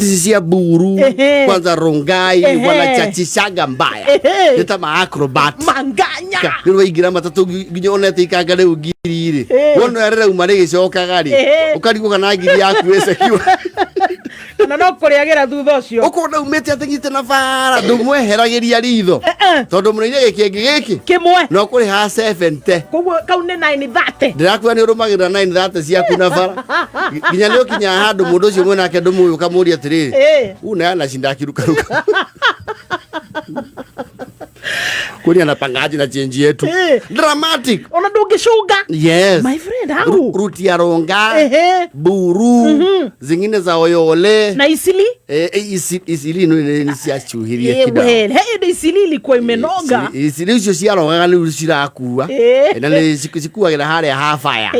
sia buru kwanza rongai wanachachishaga mbaya nita ma acrobat manganya ndio igira matatu ginyone tikanga le ugirire wono yarera umare gicoka gari ukarigo kana ngiri yaku esekiwa na no kuriagira thutha ucio ukona umete atengite na bara ndumweheragiria ritho tondu munire giki kimwe no kuri ha 70 koguo kau ni 930 ndirakuwa ni urumagira 930 ciaku na bara ginya ni ukinya handu mundu ucio mwena ke ndumu ukamuria atiriri una yana shinda kirukaruka kuni anapangaje na change yetu dramatic ona ndungishuga yes my friend how ruti ya ronga buru zingine za oyole na isili isili ni siachuhiria kidogo isili ilikuwa imenoga isili hizo cia ronga ni ucirakuwa na ni sikua gira haria hafaya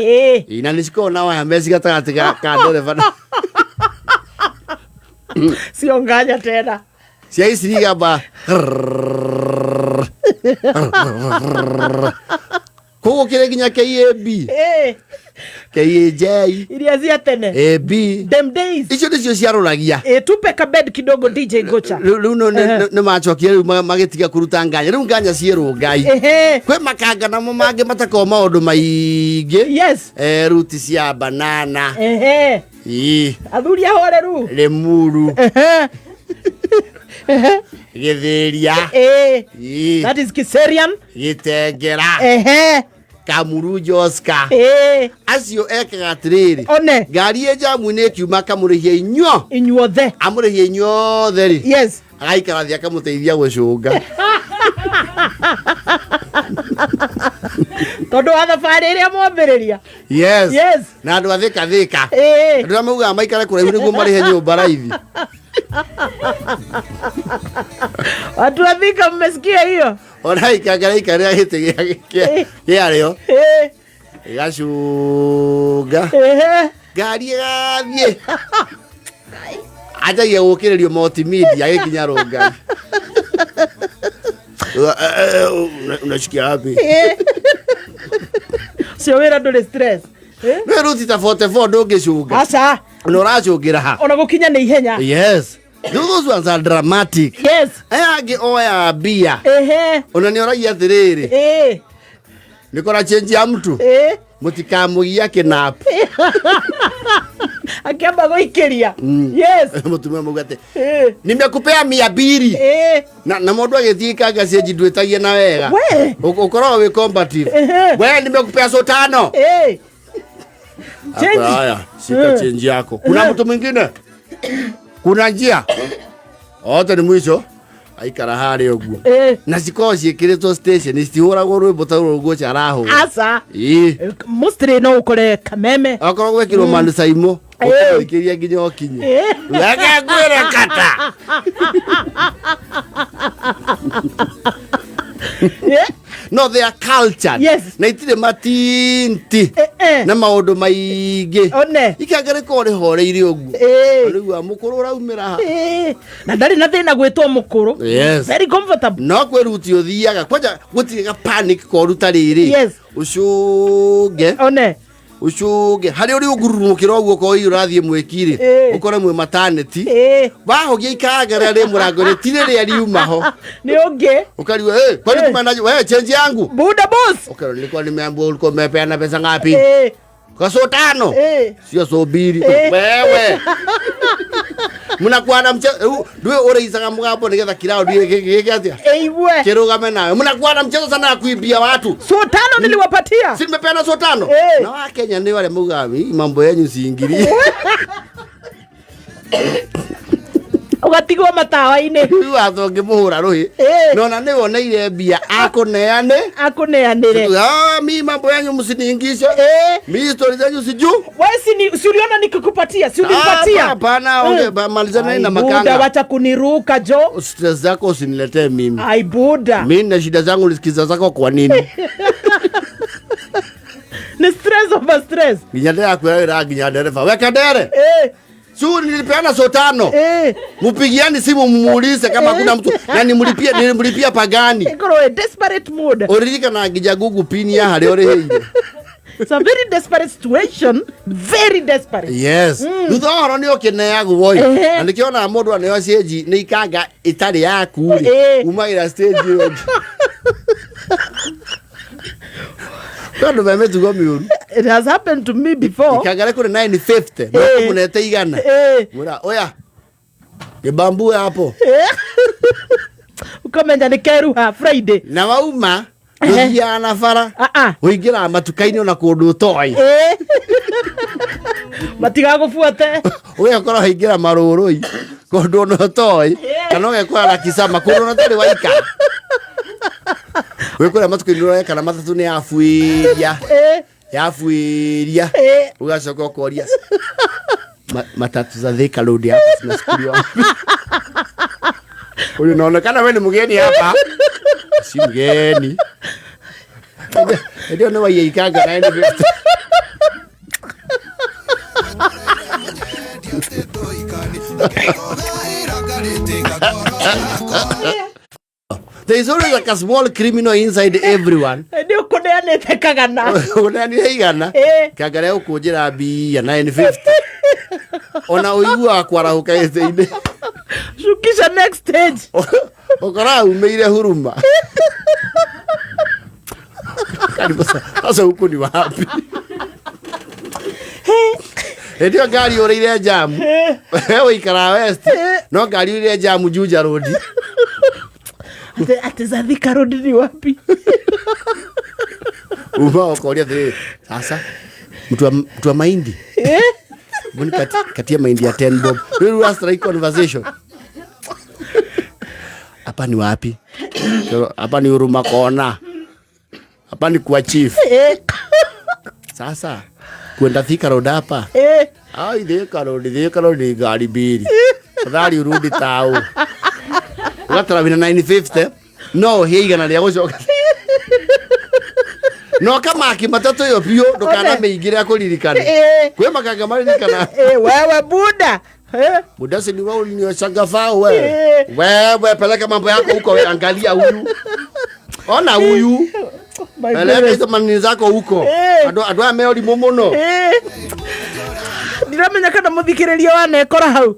ina ni sikona nao ya mesi gatagati ka dereva sionganya tena cia isili gaba kogo kire ginya KAB KAJ iria zia tene AB them days icio nicio ciaruragia tupe ka bed kidogo DJ Gocha riu no ne machokia riu magetiga kuruta nganya riu nganya cieru ngai kwe makanga namo mange matako maundu maingi yes ruti cia banana athuria horeru lemuru Githiria that is Kiserian Gitengera Kamuru Joska acio ekaga atiriri one ngari ejamu ne kiuma kamurihia inyuothe amurihia inyuothe ri yes agaikara thia kamuteithia gucunga tondu wa thabari iria mwambiriria yes na andu athika andu amauga maikara kuraihu niguo marihe nyumba raithi watu athika mmesikia hiyo ona ikangara ikaria hite giario gacunga ngari gathie ajagia gukiririo multimedia gikinya runga unasikia wapi sio wera nduri stress no ruti ta 44 ndungicunga asa unaracungira ha ona gukinya ni ihenya yes those ones are dramatic yes agi oya bia ona ni oragia atiriri nikora change ya mtu mutikamugia kinap akiamba goikiria yes mutumia mugate nimekupea 200 na mundu agithika gacenji ndwetagie na wega ukoro we combative we nimekupea 5 change haya sika change yako kuna mtu mwingine kuna njia ote ni mwisho aikara hari oguo na siko ciikiritwo station istihuragwo rwimbo ta rurugwo charaho asa mustri no ukore kameme akoro gwekirwo mandu saimo ukiria nginya okinye wega ngwire kata no they are cultured yes na itire matinti na maundu maingi one ikangare ko ri horeire oguo riu amukuru raumira ha na ndari na thina gwitwo mukuru yes very comfortable no kweruti uthiaga kwaja gutiriga panic ko ruta riri yes ucuge one ucuge hari uri ugurumukira oguo ko irathie mwekire ukore mwe maternity bahogia ikangare ri murango ri tire ri ariuma ho ni onge ukariwa kwani kumanaje we change yangu buda boss ukaro nilikuwa nimeambiwa ulikuwa umepeana pesa ngapi kaso 5 sio so 2 wewe mnakuwa na mchezo ndio ureisaga mugambo nigetha kirao gigikatia eibwe kirugame nawe mnakuwa na mchezo sana ya kuibia watu so 5 niliwapatia si nimepeana so 5 na wa Kenya ni wale mugami mambo yenyu siingiri ugatigwa matawa-ini riu athonge muhura ruhi nona ni woneire mbia akuneanire mi mambo yanyu msiningishe mi story zenyu siju wewe si uliona nikikupatia si ulinipatia hapana malizana na makanga buda wacha kuniruka jo stress zako usiniletee mimi ai buda mimi na shida zangu nisikiza zako kwa nini ni stress over stress ginyadea kwa ginya dereva weka dere Suri nilipeana so 5 mupigiani simu mumuulize kama kuna mtu na nilimlipia pagani. Ikoro desperate mood. Oririka na gijagugu pini ya hali ore hii. It's a very desperate situation. Very desperate. Yes. Thutha ni okineagu boy. Na nikiona mundu aneo stage ni ikanga itari yaku ri. Umagira stage yo. It has happened to me before. Ikanga kuri 950. Mako munete igana. Mura oya. Gebambu hapo. Ukamenya ni keruha Friday. Na wauma Uthia na bara. Uingira matukaini ona kundu toi. Matigagubuate. Uya kora hingira marurui. Kundu no toi. Kana ugekora na kisama kundu no tari waika. Uya kora matukaini no kana matatu ni afuiria. Yafuiria. Ugacoka ukoria. Matatu za Thika Road hapa tunasikia. Huyu unaonekana wewe ni mgeni hapa. Si mgeni. Ndio no waye ikanga na ndio. There is always like a small criminal inside everyone. Ndio kuneane tekagana. Kuneane igana. Kagare ukujira bi ya 950. Ona uigua kwarahuka ethinde. Shukisha next stage. Okora umeire huruma. Karibu sasa huko ni wapi? Ndio gari ore jam. Wewe ikara west. No gari ile jam Juja Road. Ate za Thika Road ni wapi? Uba okoria the sasa mtu wa mahindi. Mbona katia mahindi ya 10 bob. Wewe was strike conversation. Hapa ni wapi? Hapa ni Huruma Kona. Hapa ni kwa chief. Sasa kwenda Thika Road hapa. Ai Thika Road ni gari mbili. Fadhali urudi tao. Watara bina 950. No, higa na leo coka. No kama akimatatu yo pio ndukana meigire akuririkana. Kwe makanga mari nikana. Wewe buda. Buda si ni wao ni sagafa wewe. Wewe peleka mambo yako huko wewe angalia huyu. Ona huyu. Peleka hizo manini zako huko. Ado ameori momono. Ndiramenya kana muthikiriria wa nekora hau.